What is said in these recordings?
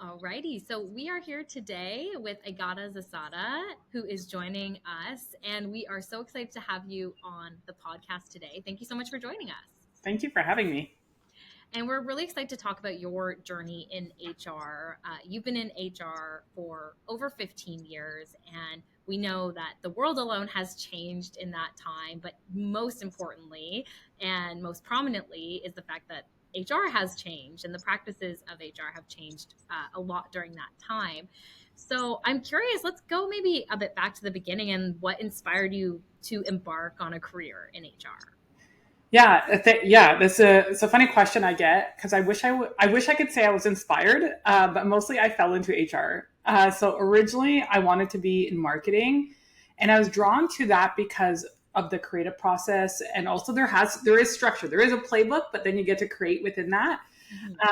Alrighty, so we are here today with Agata Zasada, who is joining us, and we are so excited to have you on the podcast today. Thank you so much for joining us. Thank you for having me. And we're really excited to talk about your journey in HR. You've been in HR for over 15 years, and we know that the world alone has changed in that time. But most importantly, and most prominently, is the fact that HR has changed and the practices of HR have changed a lot during that time. So I'm curious, let's go maybe a bit back to the beginning and what inspired you to embark on a career in HR. Yeah, it's a funny question I get because I wish I could say I was inspired, but mostly I fell into HR. So originally I wanted to be in marketing, and I was drawn to that because of the creative process, and also there is structure, there is a playbook, but then you get to create within that.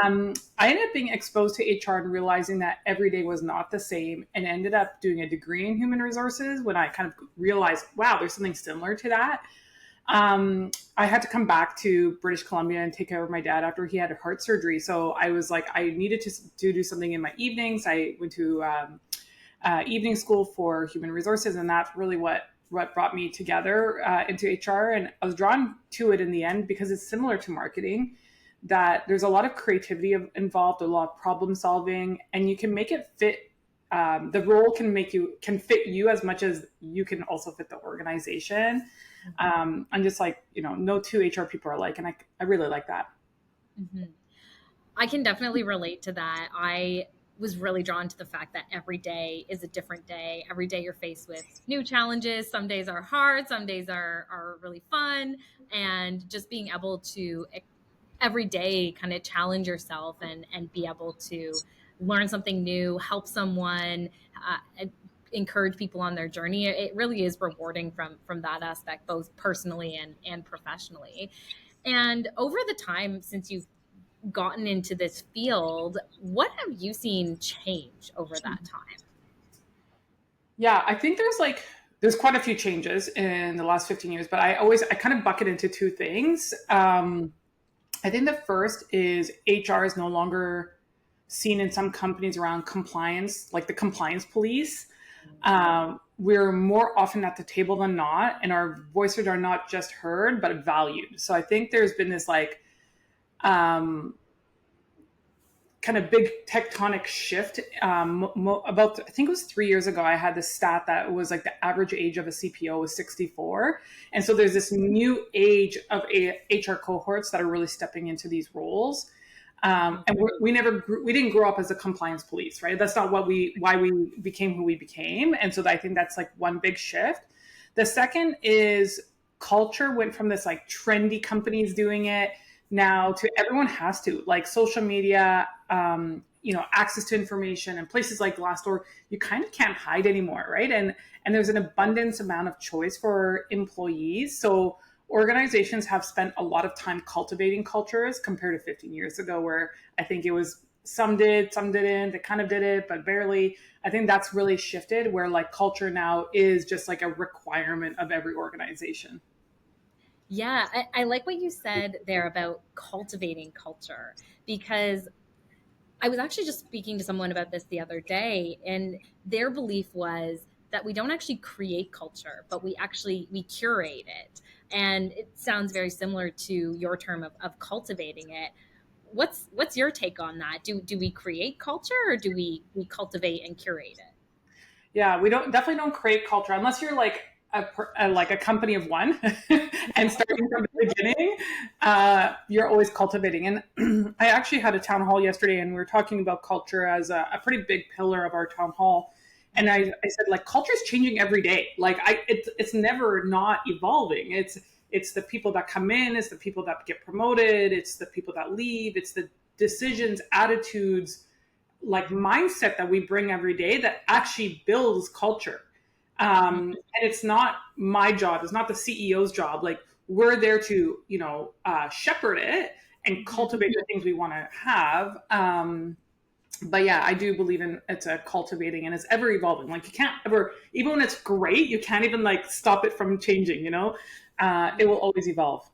I ended up being exposed to HR and realizing that every day was not the same, and ended up doing a degree in human resources when I kind of realized, wow, there's something similar to that. I had to come back to British Columbia and take care of my dad after he had heart surgery. So I was like, I needed to do something in my evenings. I went to evening school for human resources, and that's really what brought me together into HR. And I was drawn to it in the end because it's similar to marketing. That there's a lot of creativity involved, a lot of problem solving, and you can make it fit. The role can fit you as much as you can also fit the organization. I'm just like, no two HR people are alike, and I really like that. Mm-hmm. I can definitely relate to that. I was really drawn to the fact that every day is a different day. Every day you're faced with new challenges. Some days are hard, some days are really fun. And just being able to every day kind of challenge yourself and be able to learn something new, help someone, encourage people on their journey. It really is rewarding from that aspect, both personally and professionally. And over the time since you've gotten into this field, what have you seen change over that time? Yeah, I think there's quite a few changes in the last 15 years, but I kind of bucket into two things. I think the first is HR is no longer seen in some companies around compliance, like the compliance police. We're more often at the table than not, and our voices are not just heard, but valued. So I think there's been this kind of big tectonic shift. About, I think it was 3 years ago, I had this stat that was like the average age of a CPO was 64. And so there's this new age of HR cohorts that are really stepping into these roles. And we didn't grow up as a compliance police, right? That's not why we became who we became. And so I think that's like one big shift. The second is culture went from this like trendy companies doing it now to everyone has to, like social media, access to information, and places like Glassdoor, you kind of can't hide anymore, right? And there's an abundance amount of choice for employees. So organizations have spent a lot of time cultivating cultures compared to 15 years ago, where I think it was some did, some didn't. They kind of did it, but barely. I think that's really shifted, where like culture now is just like a requirement of every organization. Yeah, I like what you said there about cultivating culture, because I was actually just speaking to someone about this the other day, and their belief was that we don't actually create culture, but we curate it. And it sounds very similar to your term of cultivating it. What's your take on that? Do we create culture, or do we cultivate and curate it? Yeah, we definitely don't create culture unless you're like like a company of one and starting from the beginning. You're always cultivating. And I actually had a town hall yesterday, and we were talking about culture as a pretty big pillar of our town hall. And I said, like, culture is changing every day. Like, it's never not evolving. It's the people that come in, it's the people that get promoted, it's the people that leave, it's the decisions, attitudes, like mindset that we bring every day that actually builds culture. And it's not my job, it's not the CEO's job. Like, we're there to shepherd it and cultivate the things we want to have. But yeah, I do believe in it's a cultivating, and it's ever evolving. Like, you can't ever, even when it's great, you can't even like stop it from changing. It will always evolve.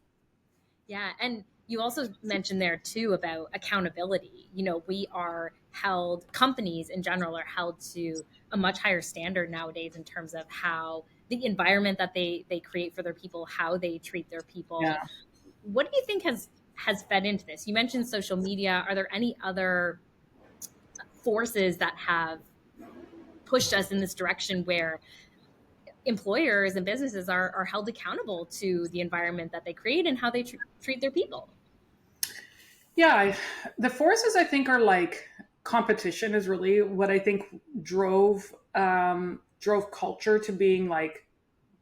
Yeah, and you also mentioned there too about accountability. We are held, companies in general are held to a much higher standard nowadays in terms of how the environment that they create for their people, how they treat their people. Yeah. What do you think has fed into this? You mentioned social media. Are there any other forces that have pushed us in this direction where employers and businesses are held accountable to the environment that they create and how they treat their people? Yeah, the forces I think are like competition is really what I think drove culture to being like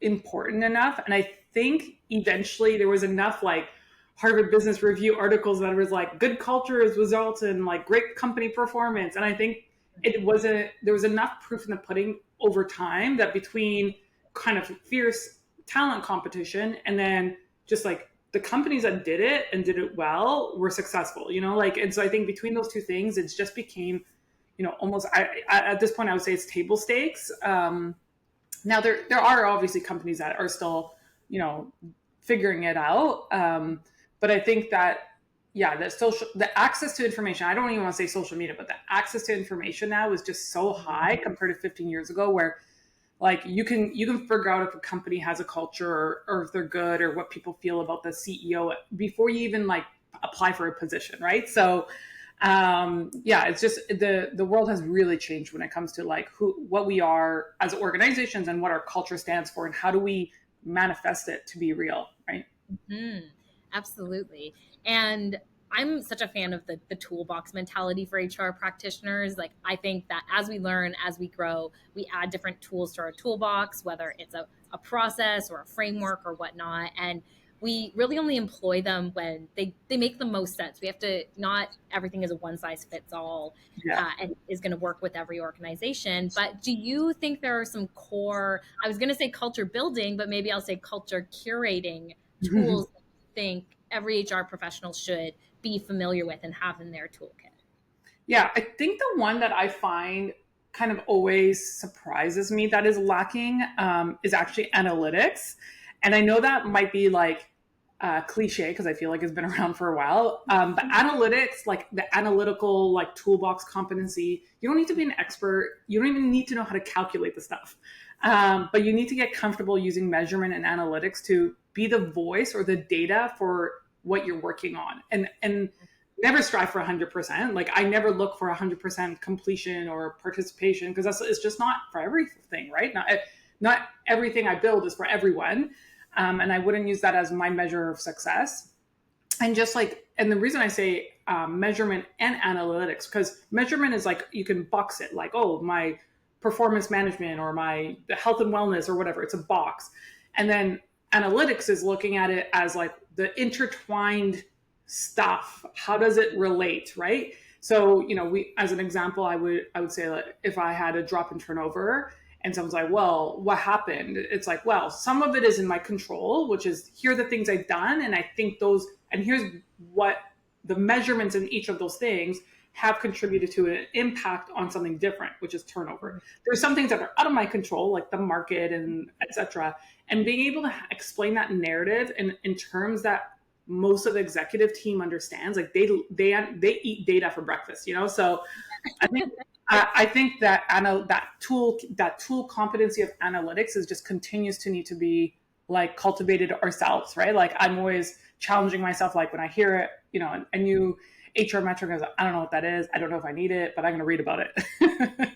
important enough. And I think eventually there was enough like Harvard Business Review articles that was like good culture results in like great company performance. And I think there was enough proof in the pudding over time that between kind of fierce talent competition and then just like the companies that did it and did it well were successful, like, and so I think between those two things, it's just became, almost, at this point, I would say it's table stakes. Now there are obviously companies that are still, figuring it out. But I think that, yeah, the access to information, I don't even want to say social media, but the access to information now is just so high compared to 15 years ago, where like you can figure out if a company has a culture, or if they're good, or what people feel about the CEO before you even like apply for a position, right? So yeah, it's just the world has really changed when it comes to like what we are as organizations and what our culture stands for and how do we manifest it to be real, right? Mhm. Absolutely. And I'm such a fan of the toolbox mentality for HR practitioners. Like, I think that as we learn, as we grow, we add different tools to our toolbox, whether it's a process or a framework or whatnot. And we really only employ them when they make the most sense. We have to, not everything is a one size fits all Yeah. and is going to work with every organization. But do you think there are some core, I was going to say culture building, but maybe I'll say culture curating tools that you think every HR professional should be familiar with and have in their toolkit? Yeah, I think the one that I find kind of always surprises me that is lacking is actually analytics. And I know that might be like cliche because I feel like it's been around for a while. But analytics, like the analytical like toolbox competency, you don't need to be an expert. You don't even need to know how to calculate the stuff. But you need to get comfortable using measurement and analytics to be the voice or the data for what you're working on. And never strive for 100%. Like I never look for 100% completion or participation because it's just not for everything, right? Not everything I build is for everyone. And I wouldn't use that as my measure of success. And just like, and the reason I say measurement and analytics, because measurement is like, you can box it like, oh, my performance management or my health and wellness or whatever, it's a box. And then analytics is looking at it as like the intertwined stuff. How does it relate, right? So, we, as an example, I would say that if I had a drop in turnover and someone's like, well, what happened? It's like, well, some of it is in my control, which is here are the things I've done. And I think those, and here's what the measurements in each of those things have contributed to an impact on something different, which is turnover. There's some things that are out of my control, like the market and et cetera. And being able to explain that narrative in terms that most of the executive team understands, like they eat data for breakfast, So I think that that tool competency of analytics is just continues to need to be like cultivated ourselves, right? Like I'm always challenging myself, like when I hear it, a new HR metric, I don't know what that is. I don't know if I need it, but I'm going to read about it. Yeah.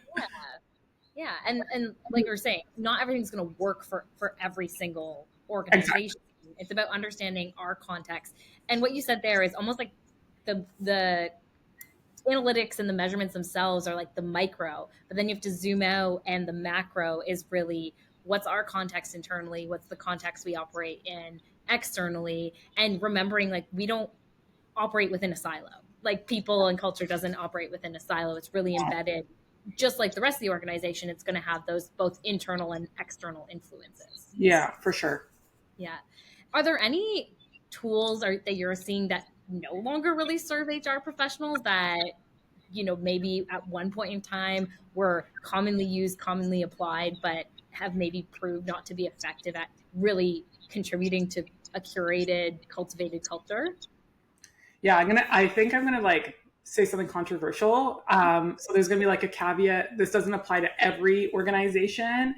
Yeah. And like you're saying, not everything's going to work for every single Exactly. organization. It's about understanding our context. And what you said there is almost like the analytics and the measurements themselves are like the micro, but then you have to zoom out, and the macro is really what's our context internally, what's the context we operate in externally, and remembering like we don't operate within a silo. Like people and culture doesn't operate within a silo. It's really embedded. Just like the rest of the organization, it's going to have those both internal and external influences. Yeah, for sure. Yeah. Are there any tools that you're seeing that no longer really serve HR professionals that, maybe at one point in time were commonly used, commonly applied, but have maybe proved not to be effective at really contributing to a curated, cultivated culture? Yeah, I think I'm gonna like say something controversial. So there's gonna be like a caveat. This doesn't apply to every organization.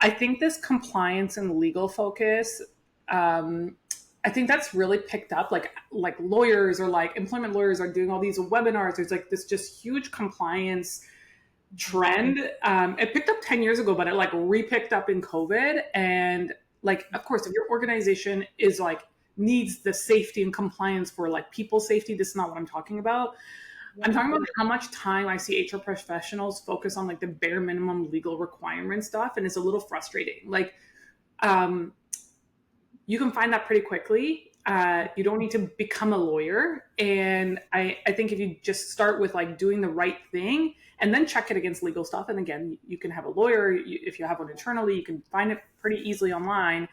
I think this compliance and legal focus, um, I think that's really picked up. Like lawyers or like employment lawyers are doing all these webinars. There's like this just huge compliance trend. It picked up 10 years ago, but it like re-picked up in COVID. And like, of course, if your organization is like needs the safety and compliance for like people safety, this is not what I'm talking about. I'm Yeah. talking about how much time I see HR professionals focus on like the bare minimum legal requirement stuff, and it's a little frustrating. Like, um, you can find that pretty quickly. You don't need to become a lawyer, and I think if you just start with like doing the right thing and then check it against legal stuff, and again, you can have a lawyer if you have one internally. You can find it pretty easily online.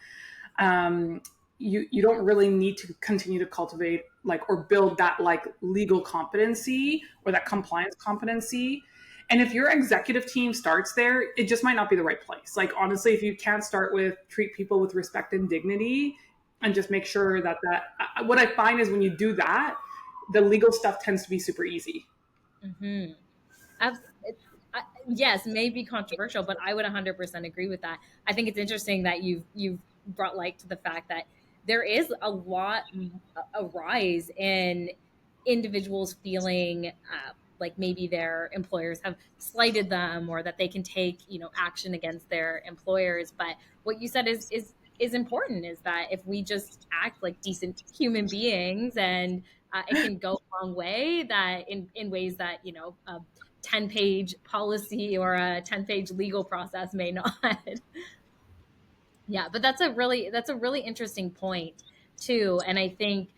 um, you don't really need to continue to cultivate like or build that like legal competency or that compliance competency. And if your executive team starts there, it just might not be the right place. Like honestly, if you can't start with treat people with respect and dignity and just make sure what I find is when you do that, the legal stuff tends to be super easy. Hmm. Yes, may be controversial, but I would 100% agree with that. I think it's interesting that you've brought light to the fact that there is a rise in individuals feeling like maybe their employers have slighted them, or that they can take action against their employers. But what you said is important, is that if we just act like decent human beings, and it can go a long way, that in ways that 10-page policy or a 10-page legal process may not. Yeah, but that's a really interesting point too. And I think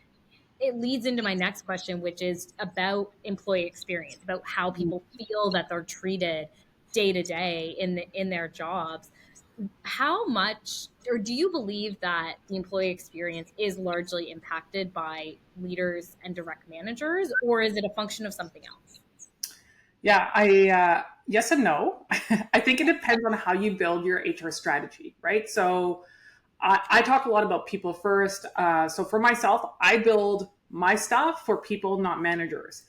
it leads into my next question, which is about employee experience, about how people feel that they're treated day to day in their jobs. How much, or do you believe that the employee experience is largely impacted by leaders and direct managers, or is it a function of something else? Yeah, I yes and no. I think it depends on how you build your HR strategy, right? So I talk a lot about people first. So for myself, I build my stuff for people, not managers.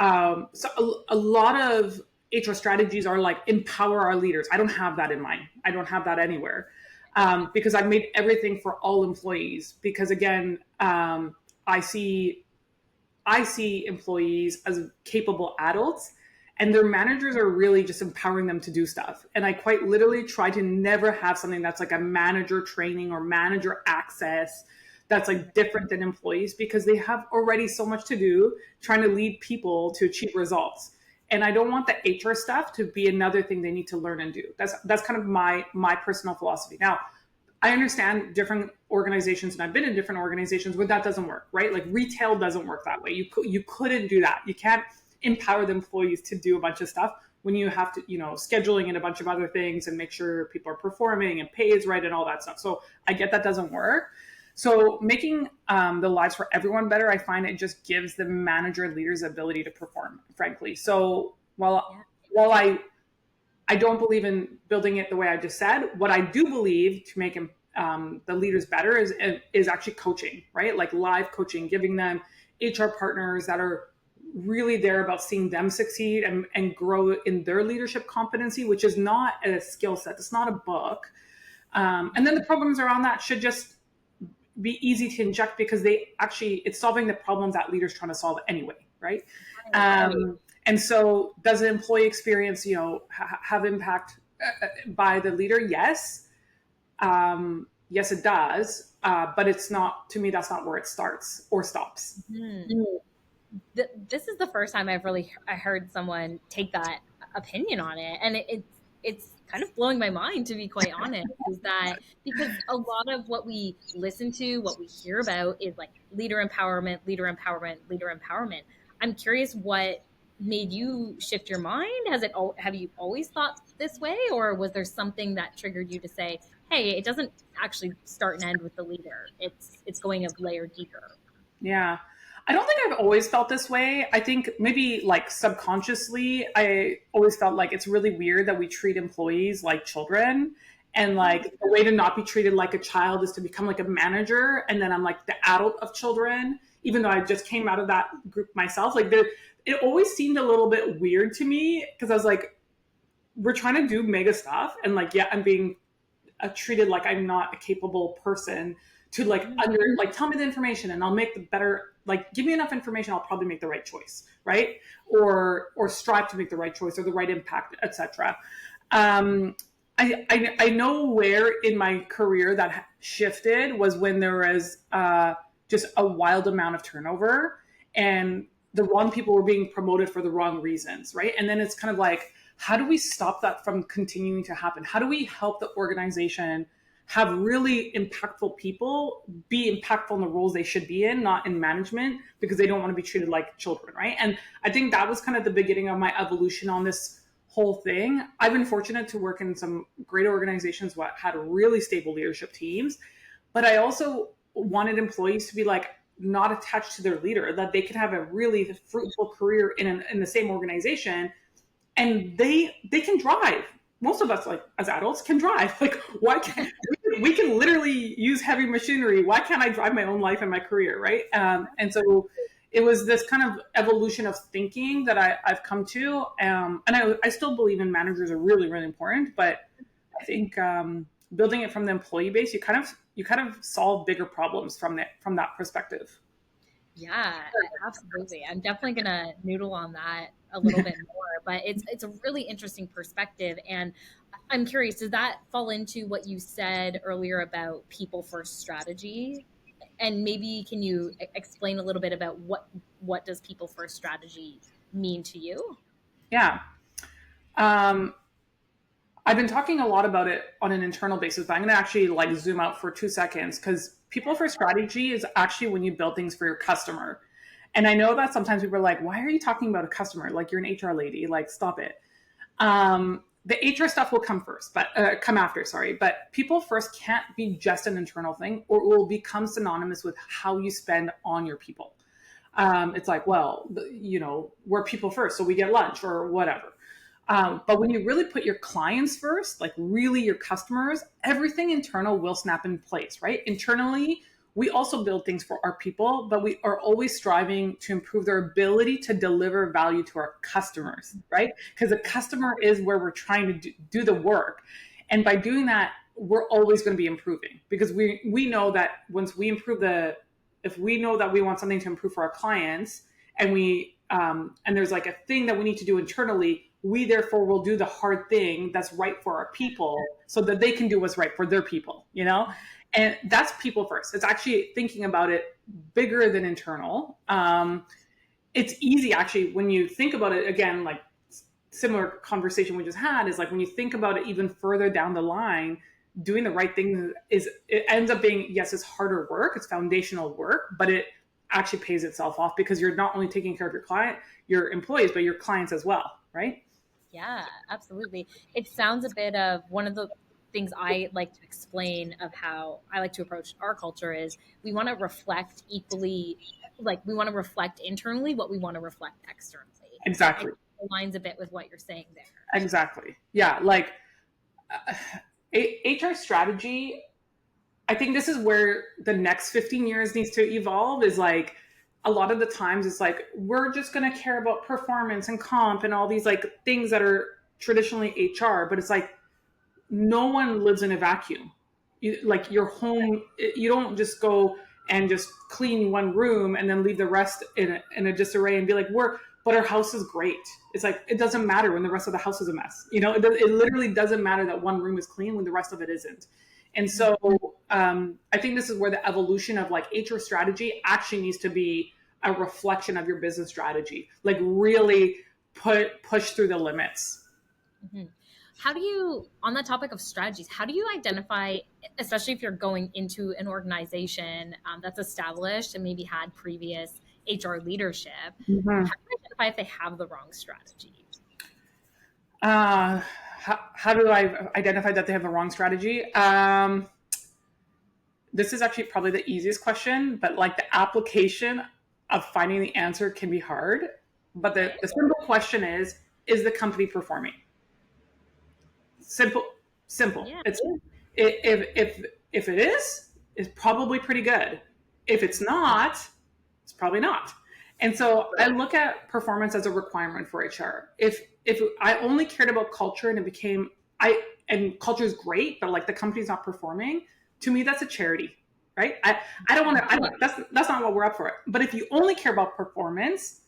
So a lot of HR strategies are like empower our leaders. I don't have that in mind. I don't have that anywhere, because I've made everything for all employees. Because again, I see I see employees as capable adults, and their managers are really just empowering them to do stuff. And I quite literally try to never have something that's like a manager training or manager access that's like different than employees, because they have already so much to do trying to lead people to achieve results. And I don't want the HR stuff to be another thing they need to learn and do. That's kind of my personal philosophy. Now, I understand different organizations, and I've been in different organizations where that doesn't work, right? Like retail doesn't work that way. You couldn't do that. You can't empower the employees to do a bunch of stuff when you have to, scheduling and a bunch of other things and make sure people are performing and pay is right and all that stuff. So I get that doesn't work. So making the lives for everyone better, I find it just gives the manager and leaders the ability to perform, frankly. So Yeah. while I don't believe in building it the way I just said. What I do believe to make the leaders better is actually coaching, right? Like live coaching, giving them HR partners that are really there about seeing them succeed and grow in their leadership competency, which is not a skill set. It's not a book. And then the programs around that should just be easy to inject, because it's solving the problems that leaders trying to solve anyway, right? Right. And so does the employee experience, have impact by the leader? Yes. Yes, it does. But it's not, to me, that's not where it starts or stops. Hmm. This is the first time I heard someone take that opinion on it, and it's kind of blowing my mind, to be quite honest. Is that because a lot of what we listen to, what we hear about, is like leader empowerment, leader empowerment, leader empowerment. I'm curious what made you shift your mind. Have you always thought this way, or was there something that triggered you to say, "Hey, it doesn't actually start and end with the leader. It's going a layer deeper." Yeah. I don't think I've always felt this way. I think maybe like subconsciously, I always felt like it's really weird that we treat employees like children. And like the way to not be treated like a child is to become like a manager. And then I'm like the adult of children, even though I just came out of that group myself. Like there, it always seemed a little bit weird to me because I was like, we're trying to do mega stuff, and like, yeah, I'm being treated like I'm not a capable person to like tell me the information and I'll make the better, like give me enough information, I'll probably make the right choice, right? Or strive to make the right choice or the right impact, etc. um I know where in my career that shifted was when there was just a wild amount of turnover, and the wrong people were being promoted for the wrong reasons, right? And then it's kind of like, how do we stop that from continuing to happen? How do we help the organization have really impactful people be impactful in the roles they should be in, not in management, because they don't want to be treated like children, right? And I think that was kind of the beginning of my evolution on this whole thing. I've been fortunate to work in some great organizations that had really stable leadership teams, but I also wanted employees to be like not attached to their leader, that they could have a really fruitful career in the same organization, and they can drive. Most of us, like as adults, can drive. Like, why can't we can literally use heavy machinery? Why can't I drive my own life and my career, right? And so it was this kind of evolution of thinking that I've come to, and I still believe in managers are really, really important, but I think building it from the employee base, you kind of solve bigger problems from that perspective. Yeah, absolutely. I'm definitely gonna noodle on that a little bit more, but it's a really interesting perspective. And I'm curious, does that fall into what you said earlier about people first strategy? And maybe can you explain a little bit about what does people first strategy mean to you? Yeah. Um, I've been talking a lot about it on an internal basis, but I'm going to actually like zoom out for 2 seconds, because people first strategy is actually when you build things for your customer. And I know that sometimes people are like, why are you talking about a customer? Like, you're an HR lady, like stop it. The HR stuff will come first, but come after, sorry. But people first can't be just an internal thing, or it will become synonymous with how you spend on your people. It's like, well, we're people first, so we get lunch or whatever. But when you really put your clients first, like really your customers, everything internal will snap in place, right? Internally, we also build things for our people, but we are always striving to improve their ability to deliver value to our customers, right? Because the customer is where we're trying to do the work. And by doing that, we're always going to be improving, because we know that once we improve if we know that we want something to improve for our clients, and and there's like a thing that we need to do internally, we therefore will do the hard thing that's right for our people so that they can do what's right for their people, and that's people first. It's actually thinking about it bigger than internal. It's easy actually when you think about it, again, like similar conversation we just had, is like when you think about it even further down the line, doing the right thing it ends up being, yes, it's harder work, it's foundational work, but it actually pays itself off, because you're not only taking care of your employees, but your clients as well, right? Yeah, absolutely. It sounds a bit of one of the things I like to explain of how I like to approach our culture is we want to reflect equally, like we want to reflect internally what we want to reflect externally. And I Exactly. think it aligns a bit with what you're saying there. Exactly. Yeah. Like HR strategy, I think this is where the next 15 years needs to evolve, is like, a lot of the times it's like, we're just going to care about performance and comp and all these like things that are traditionally HR, but it's like, no one lives in a vacuum. Like your home, you don't just go and just clean one room and then leave the rest in a disarray and be like, but our house is great. It's like, it doesn't matter when the rest of the house is a mess. It literally doesn't matter that one room is clean when the rest of it isn't. And so I think this is where the evolution of like HR strategy actually needs to be a reflection of your business strategy, like really push through the limits. Mhm. How do you, on the topic of strategies, how do you identify, especially if you're going into an organization that's established and maybe had previous HR leadership, Mm-hmm. how do you identify if they have the wrong strategy? How do I identify that they have the wrong strategy? This is actually probably the easiest question, but like the application of finding the answer can be hard. But the, Okay. the simple question is the company performing? Simple, simple. Yeah. If it is, it's probably pretty good. If it's not, It's probably not. And so I look at performance as a requirement for HR. If I only cared about culture and it became and culture is great, but like the company's not performing, to me that's a charity, right? I don't want to. That's not what we're up for. But if you only care about performance,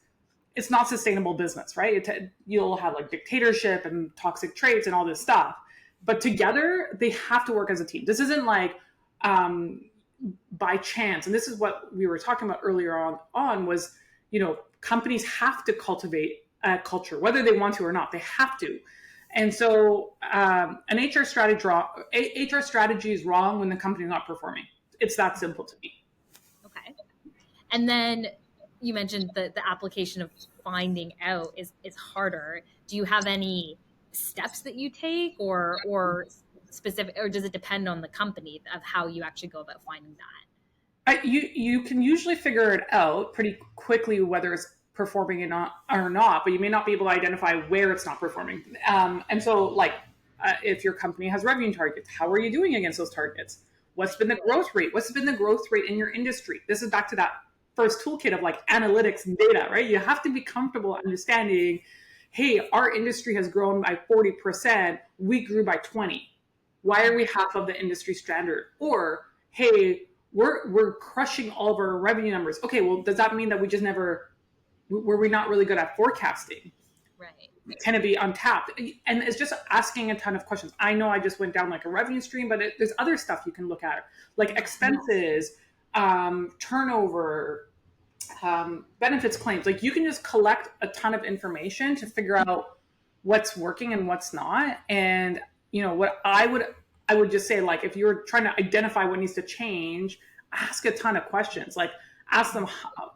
it's not sustainable business, right? You'll have like dictatorship and toxic traits and all this stuff. But together, they have to work as a team. This isn't like by chance. And this is what we were talking about earlier on was, companies have to cultivate a culture, whether they want to or not. They have to. And so an HR strategy is wrong when the company's not performing. It's that simple to me. Okay. And then you mentioned the application of finding out is harder. Do you have any steps that you take or specific, or does it depend on the company of how you actually go about finding that? You can usually figure it out pretty quickly whether it's performing or not, but you may not be able to identify where it's not performing. And so, if your company has revenue targets, how are you doing against those targets? What's been the growth rate? What's been the growth rate in your industry? This is back to that first toolkit of like analytics and data, right? You have to be comfortable understanding, hey, our industry has grown by 40%, we grew by 20. Why are we half of the industry standard? Or, hey, we're crushing all of our revenue numbers. Okay, well, does that mean that were we not really good at forecasting? Right. We tend to be untapped. And it's just asking a ton of questions. I know I just went down like a revenue stream, but there's other stuff you can look at, like expenses, turnover, benefits claims. Like you can just collect a ton of information to figure out what's working and what's not. And what I would just say, like, if you're trying to identify what needs to change, ask a ton of questions. Like ask them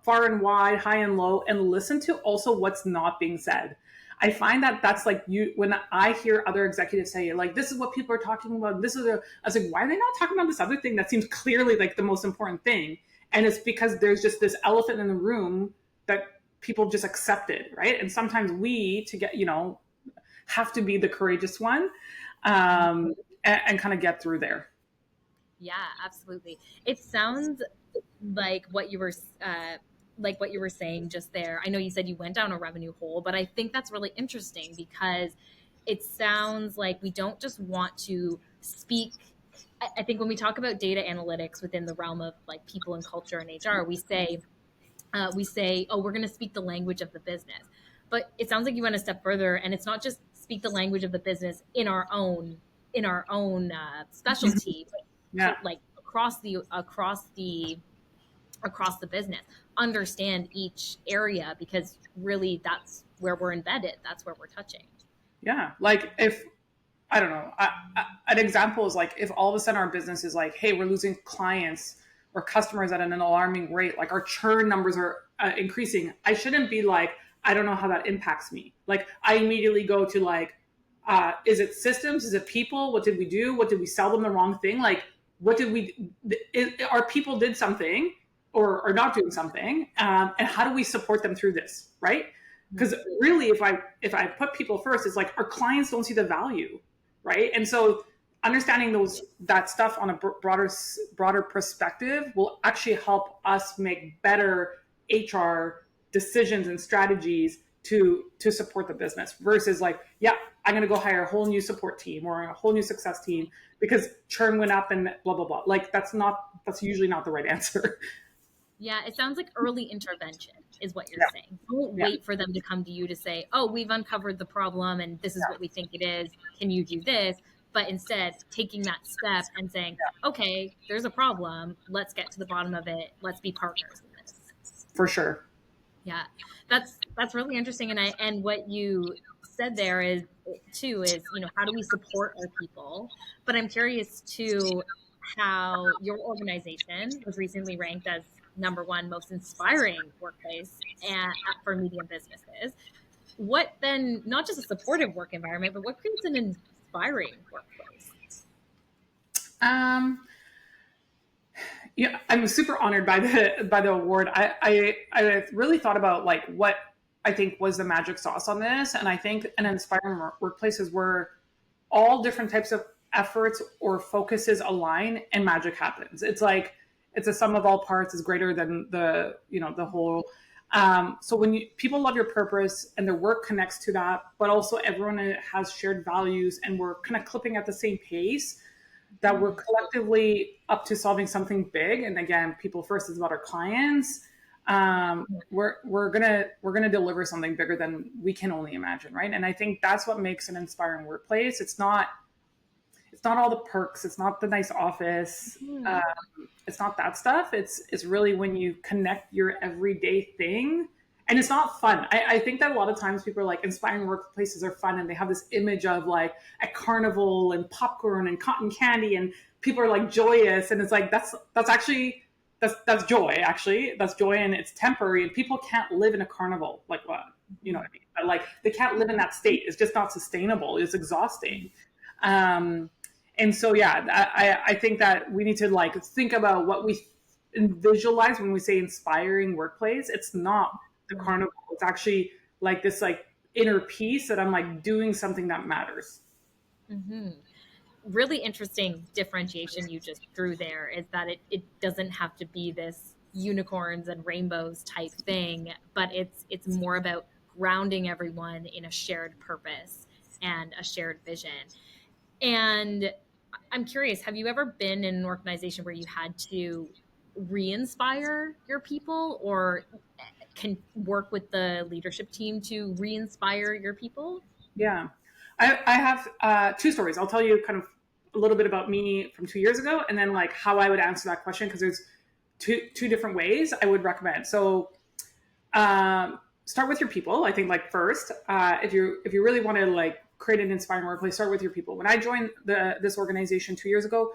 far and wide, high and low, and listen to also what's not being said. I find that that's like when I hear other executives say, like, this is what people are talking about. I was like, why are they not talking about this other thing that seems clearly like the most important thing? And it's because there's just this elephant in the room that people just accepted, right? And sometimes we, to get, have to be the courageous one and kind of get through there. Yeah, absolutely. It sounds like what you were saying just there. I know you said you went down a revenue hole, but I think that's really interesting because it sounds like we don't just want to speak. I think when we talk about data analytics within the realm of like people and culture and HR, we say, oh, we're going to speak the language of the business. But it sounds like you went a step further, and it's not just speak the language of the business in our own specialty, Yeah. but like across the business, understand each area, because really that's where we're embedded. That's where we're touching. Yeah. Like if, I don't know, an example is like if all of a sudden our business is like, hey, we're losing clients or customers at an alarming rate, like our churn numbers are increasing. I shouldn't be like, I don't know how that impacts me. Like I immediately go to like, is it systems? Is it people? What did we do? What did we sell them the wrong thing? Like, what did our people did something or not doing something? And how do we support them through this? Right. Because really, if I put people first, it's like our clients don't see the value. Right. And so understanding that stuff on a broader perspective will actually help us make better HR decisions and strategies to support the business versus like, yeah, I'm going to go hire a whole new support team or a whole new success team because churn went up and blah, blah, blah. Like that's usually not the right answer. Yeah, it sounds like early intervention is what you're saying. Don't wait for them to come to you to say, oh, we've uncovered the problem and this is what we think it is. Can you do this? But instead taking that step and saying, okay, there's a problem. Let's get to the bottom of it. Let's be partners in this. For sure. Yeah, that's really interesting. And what you said there is how do we support our people? But I'm curious too how your organization was recently ranked as #1 most inspiring workplace for medium businesses. What then, not just a supportive work environment, but what creates an inspiring workplace? Yeah, I'm super honored by the award. I really thought about like what I think was the magic sauce on this, and I think an inspiring workplace is where all different types of efforts or focuses align and magic happens. It's like it's a sum of all parts is greater than the, the whole. So when people love your purpose and their work connects to that, but also everyone has shared values and we're kind of clipping at the same pace, that we're collectively up to solving something big. And again, people first is about our clients. We're gonna deliver something bigger than we can only imagine, right? And I think that's what makes an inspiring workplace. It's not all the perks. It's not the nice office. Mhm. It's not that stuff. It's really when you connect your everyday thing, and it's not fun. I think that a lot of times people are like, inspiring workplaces are fun, and they have this image of like a carnival and popcorn and cotton candy, and people are like joyous, and it's like that's actually that's joy. Actually, that's joy, and it's temporary. And people can't live in a carnival like what, you know what I mean? But like they can't live in that state. It's just not sustainable. It's exhausting. Um, and so, yeah, I think that we need to like think about what we visualize when we say inspiring workplace. It's not the carnival. It's actually like this like inner peace that I'm like doing something that matters. Mm-hmm. Really interesting differentiation you just drew there is that it doesn't have to be this unicorns and rainbows type thing, but it's more about grounding everyone in a shared purpose and a shared vision. And I'm curious, have you ever been in an organization where you had to re-inspire your people or can work with the leadership team to re-inspire your people? Yeah. I have two stories. I'll tell you kind of a little bit about me from 2 years ago and then like how I would answer that question because there's two different ways I would recommend. So start with your people. I think like first, if you really want to like create an inspiring workplace, start with your people. When I joined this organization 2 years ago,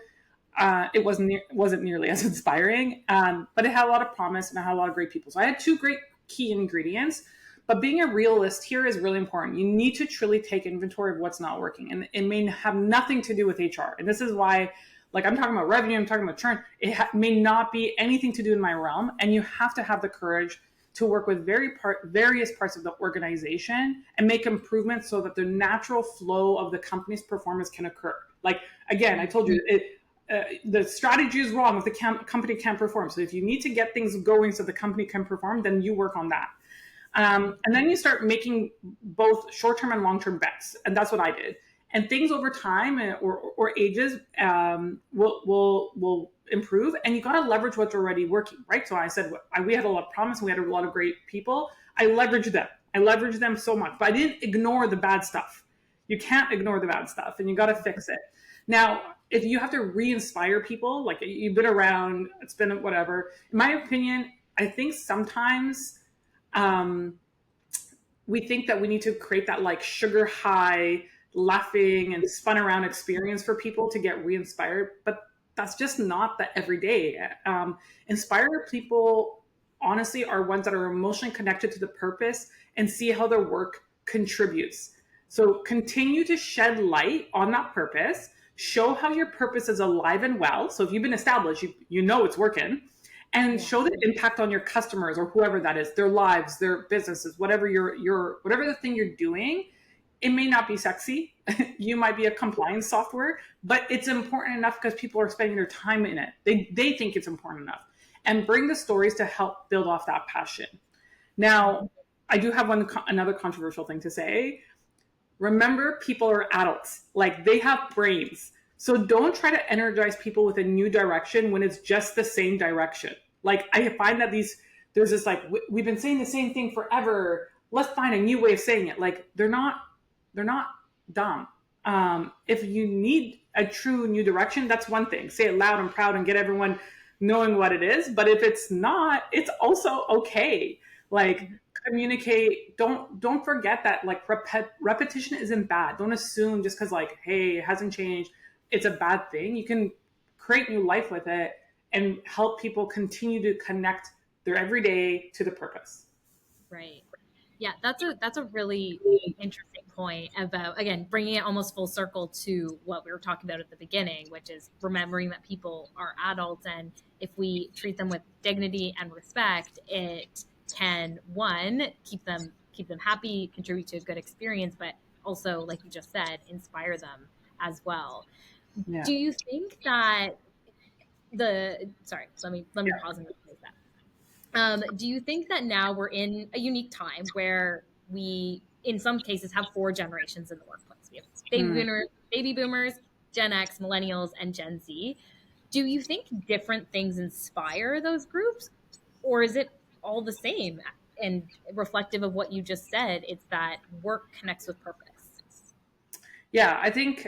it wasn't nearly as inspiring, but it had a lot of promise and I had a lot of great people. So I had two great key ingredients. But being a realist here is really important. You need to truly take inventory of what's not working, and it may have nothing to do with HR. And this is why, like I'm talking about revenue, I'm talking about churn. May not be anything to do in my realm, and you have to have the courage to work with various parts of the organization and make improvements so that the natural flow of the company's performance can occur. Like again, I told you the strategy is wrong if the company can't perform. So if you need to get things going so the company can perform, then you work on that. And then you start making both short-term and long-term bets, and that's what I did. And things over time or ages will improve, and you got to leverage what's already working, right? So I said we had a lot of promise, and we had a lot of great people. I leveraged them. I leveraged them so much, but I didn't ignore the bad stuff. You can't ignore the bad stuff, and you got to fix it. Now, if you have to re-inspire people, like you've been around, it's been whatever. In my opinion, I think sometimes um, we think that we need to create that like sugar high, laughing and spun around experience for people to get re-inspired, but that's just not the everyday. Inspired people honestly are ones that are emotionally connected to the purpose and see how their work contributes. So continue to shed light on that purpose, show how your purpose is alive and well. So if you've been established, you know it's working, and Yeah. show the impact on your customers or whoever that is, their lives, their businesses, whatever whatever the thing you're doing. It may not be sexy. You might be a compliance software, but it's important enough because people are spending their time in it. They think it's important enough. And bring the stories to help build off that passion. Now, I do have another controversial thing to say. Remember, people are adults. Like they have brains. So don't try to energize people with a new direction when it's just the same direction. Like I find that there's this like we've been saying the same thing forever. Let's find a new way of saying it. Like they're not dumb. If you need a true new direction, that's one thing. Say it loud and proud and get everyone knowing what it is. But if it's not, it's also okay. Like communicate. Don't forget that like repetition isn't bad. Don't assume just because like hey it hasn't changed, it's a bad thing. You can create new life with it and help people continue to connect their everyday to the purpose. Right. Yeah, that's a really interesting point about again bringing it almost full circle to what we were talking about at the beginning, which is remembering that people are adults, and if we treat them with dignity and respect, it can one keep them happy, contribute to a good experience, but also, like you just said, inspire them as well. Yeah. Do you think that the sorry, let me Yeah. pause and rephrase that. Do you think that now we're in a unique time where we, in some cases, have four generations in the workplace? We have Mm. baby boomers, Gen X, millennials, and Gen Z. Do you think different things inspire those groups, or is it all the same and reflective of what you just said? It's that work connects with purpose. Yeah, I think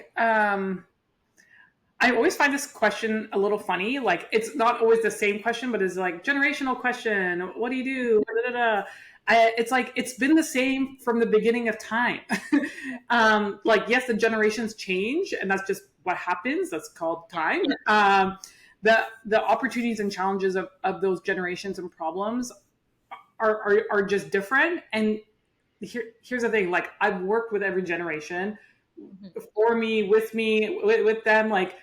I always find this question a little funny. Like, it's not always the same question, but it's like generational question. What do you do? Da, da, da. It's like it's been the same from the beginning of time. Like, yes, the generations change, and that's just what happens. That's called time. The opportunities and challenges of those generations and problems are just different. And here's the thing: like, I've worked with every generation, Mhm. for me, with them. Like,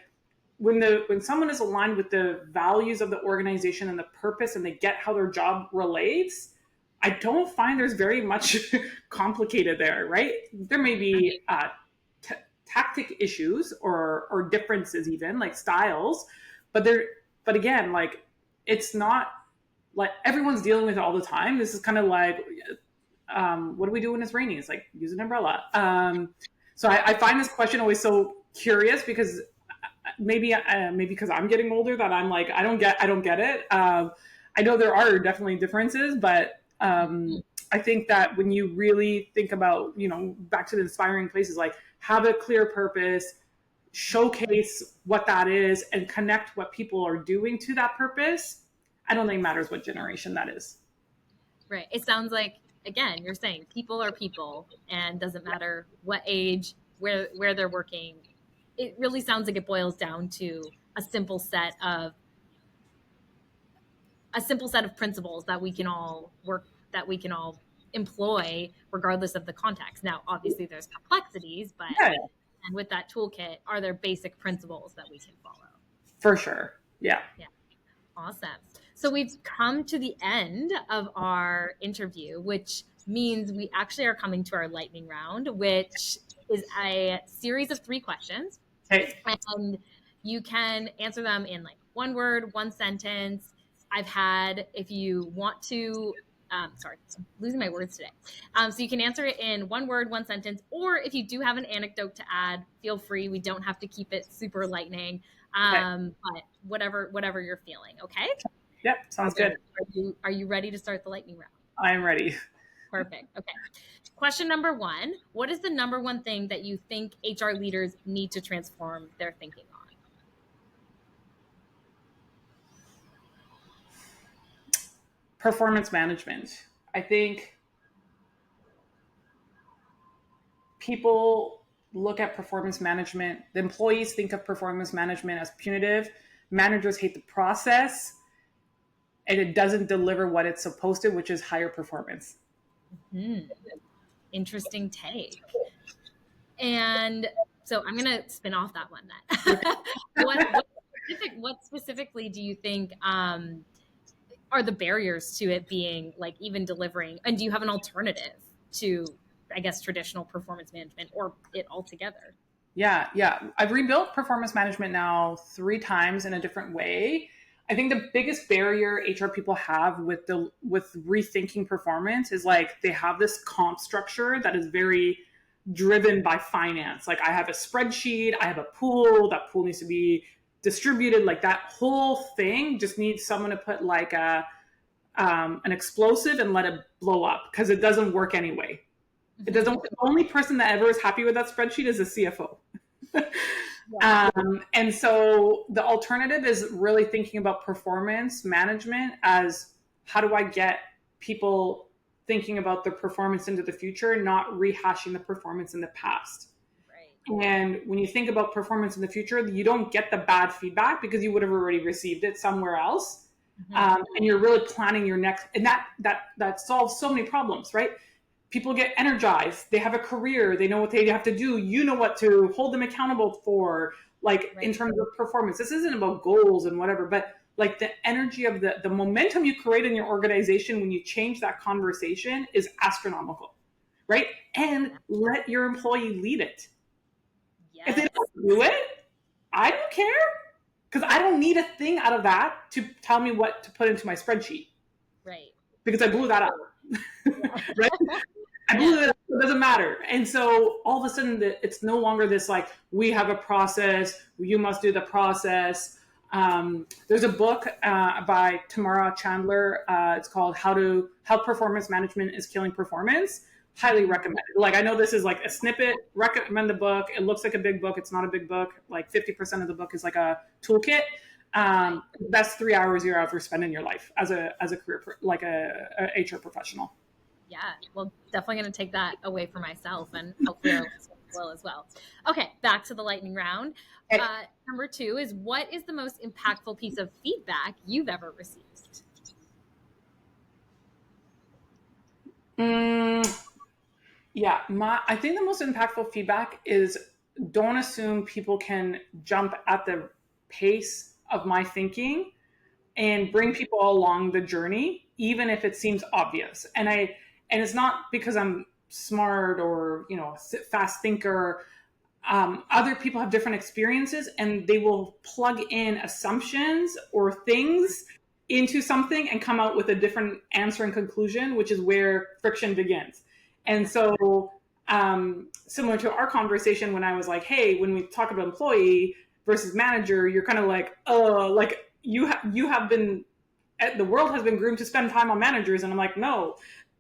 when someone is aligned with the values of the organization and the purpose, and they get how their job relates, I don't find there's very much complicated there, right? There may be t- tactic issues or differences, even like styles, but there but again, like, it's not like everyone's dealing with it all the time. This is kind of like, what do we do when it's raining? It's like, use an umbrella. So I find this question always so curious, because maybe because I'm getting older, that I'm like, I don't get it. I know there are definitely differences, but I think that when you really think about, back to the inspiring places, like, have a clear purpose, showcase what that is, and connect what people are doing to that purpose. I don't think it matters what generation that is. Right. It sounds like, again, you're saying people are people, and doesn't matter what age, where they're working. It really sounds like it boils down to a simple set of principles that we can all employ regardless of the context. Now, obviously there's complexities, but Yeah, and with that toolkit, are there basic principles that we can follow? for sure. Yeah. Yeah. Awesome. So we've come to the end of our interview, which means we actually are coming to our lightning round, which is a series of three questions. Hey. And you can answer them in like one word, one sentence. I've had, if you want to, sorry, I'm losing my words today. So you can answer it in one word, one sentence, or if you do have an anecdote to add, feel free. We don't have to keep it super lightning, Okay. but whatever you're feeling. Okay. Yep. Sounds good. Are you ready to start the lightning round? I am ready. Perfect. Okay. Question number one: what is the number one thing that you think HR leaders need to transform their thinking on? Performance management. I think people look at performance management, the employees think of performance management as punitive. Managers hate the process, and it doesn't deliver what it's supposed to, which is higher performance. Hmm. Interesting take. And so I'm gonna spin off that one then. What specifically do you think are the barriers to it being like even delivering? And do you have an alternative to, I guess, traditional performance management or it altogether? Yeah, yeah. I've rebuilt performance management now 3 times in a different way. I think the biggest barrier HR people have with rethinking performance is, like, they have this comp structure that is very driven by finance. Like, I have a spreadsheet, I have a pool, that pool needs to be distributed. Like, that whole thing just needs someone to put like an explosive and let it blow up, because it doesn't work anyway. It doesn't. The only person that ever is happy with that spreadsheet is the CFO. Yeah. And so the alternative is really thinking about performance management as, how do I get people thinking about their performance into the future, not rehashing the performance in the past. Right. And when you think about performance in the future, you don't get the bad feedback because you would have already received it somewhere else. Mhm. And you're really planning your next, and that solves so many problems, right? People get energized, they have a career, they know what they have to do, you know what to hold them accountable for, like, in Right. terms of performance. This isn't about goals and whatever, but like the energy of the momentum you create in your organization when you change that conversation is astronomical, right? And Yeah. let your employee lead it. If they Yes. don't do it, I don't care, because I don't need a thing out of that to tell me what to put into my spreadsheet Right. because I blew that up. Right? I blew Yeah. it up. It doesn't matter. And so all of a sudden, it's no longer this like, we have a process, you must do the process. There's a book by Tamara Chandler. It's called How Performance Management is Killing Performance. Highly recommended. Like, I know this is like a snippet. Recommend the book. It looks like a big book. It's not a big book. Like 50% of the book is like a toolkit. That's 3 hours you're ever spend in your life as a career, like a HR professional. Yeah, well, definitely going to take that away for myself, and hopefully our listeners will as well. Okay, back to the lightning round. Okay. Number 2 is, what is the most impactful piece of feedback you've ever received? Yeah, I think the most impactful feedback is, don't assume people can jump at the pace of my thinking, and bring people along the journey, even if it seems obvious. And it's not because I'm smart or fast thinker. Other people have different experiences, and they will plug in assumptions or things into something and come out with a different answer and conclusion, which is where friction begins. And so, similar to our conversation, when I was like, hey, when we talk about employee versus manager, you're kind of like, oh, like you have been, the world has been groomed to spend time on managers. And I'm like, no,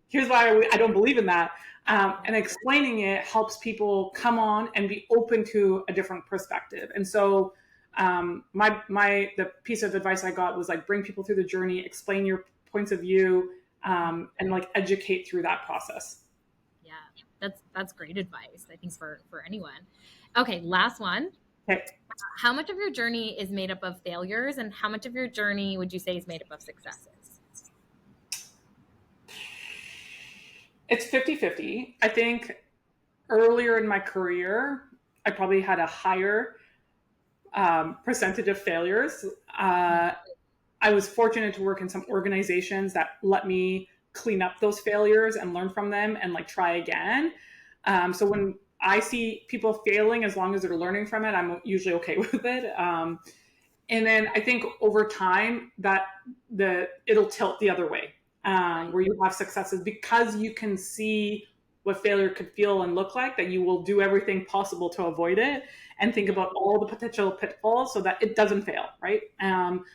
here's why I don't believe in that. And explaining it helps people come on and be open to a different perspective. And so, the piece of advice I got was like, bring people through the journey, explain your points of view, and like educate through that process. Yeah, that's great advice, I think, for anyone. Okay, last one. Okay. How much of your journey is made up of failures, and how much of your journey would you say is made up of successes? It's 50-50. I think earlier in my career, I probably had a higher percentage of failures. I was fortunate to work in some organizations that let me clean up those failures and learn from them and like try again. So when I see people failing, as long as they're learning from it, I'm usually okay with it. And then I think over time that it'll tilt the other way, where you have successes because you can see what failure could feel and look like, that you will do everything possible to avoid it and think about all the potential pitfalls so that it doesn't fail, right?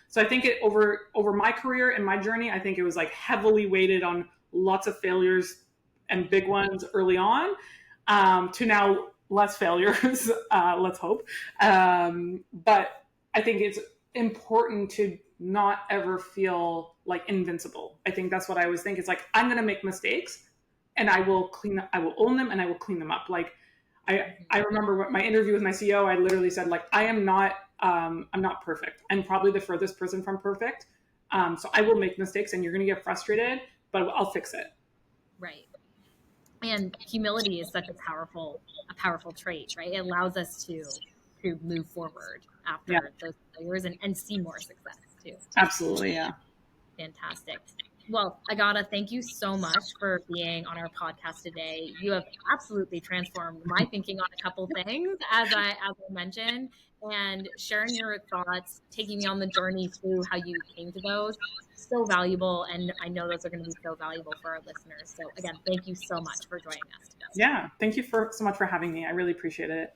So I think it over my career and my journey, I think it was like heavily weighted on lots of failures and big ones early on, to now less failures, let's hope. But I think it's important to not ever feel like invincible. I think that's what I always think. It's like, I'm going to make mistakes, and I will own them, and I will clean them up. Like I remember my interview with my CEO, I literally said, like, I'm not perfect. I'm probably the furthest person from perfect. So I will make mistakes, and you're going to get frustrated, but I'll fix it. Right. And humility is such a powerful trait, right? It allows us to move forward Yeah, after those failures and see more success too. absolutely. Yeah. Fantastic. Well, Agata, thank you so much for being on our podcast today. You have absolutely transformed my thinking on a couple things, as I mentioned, and sharing your thoughts, taking me on the journey through how you came to those. So valuable, and I know those are going to be so valuable for our listeners. So again, thank you so much for joining us today. Yeah. Thank you so much for having me. I really appreciate it.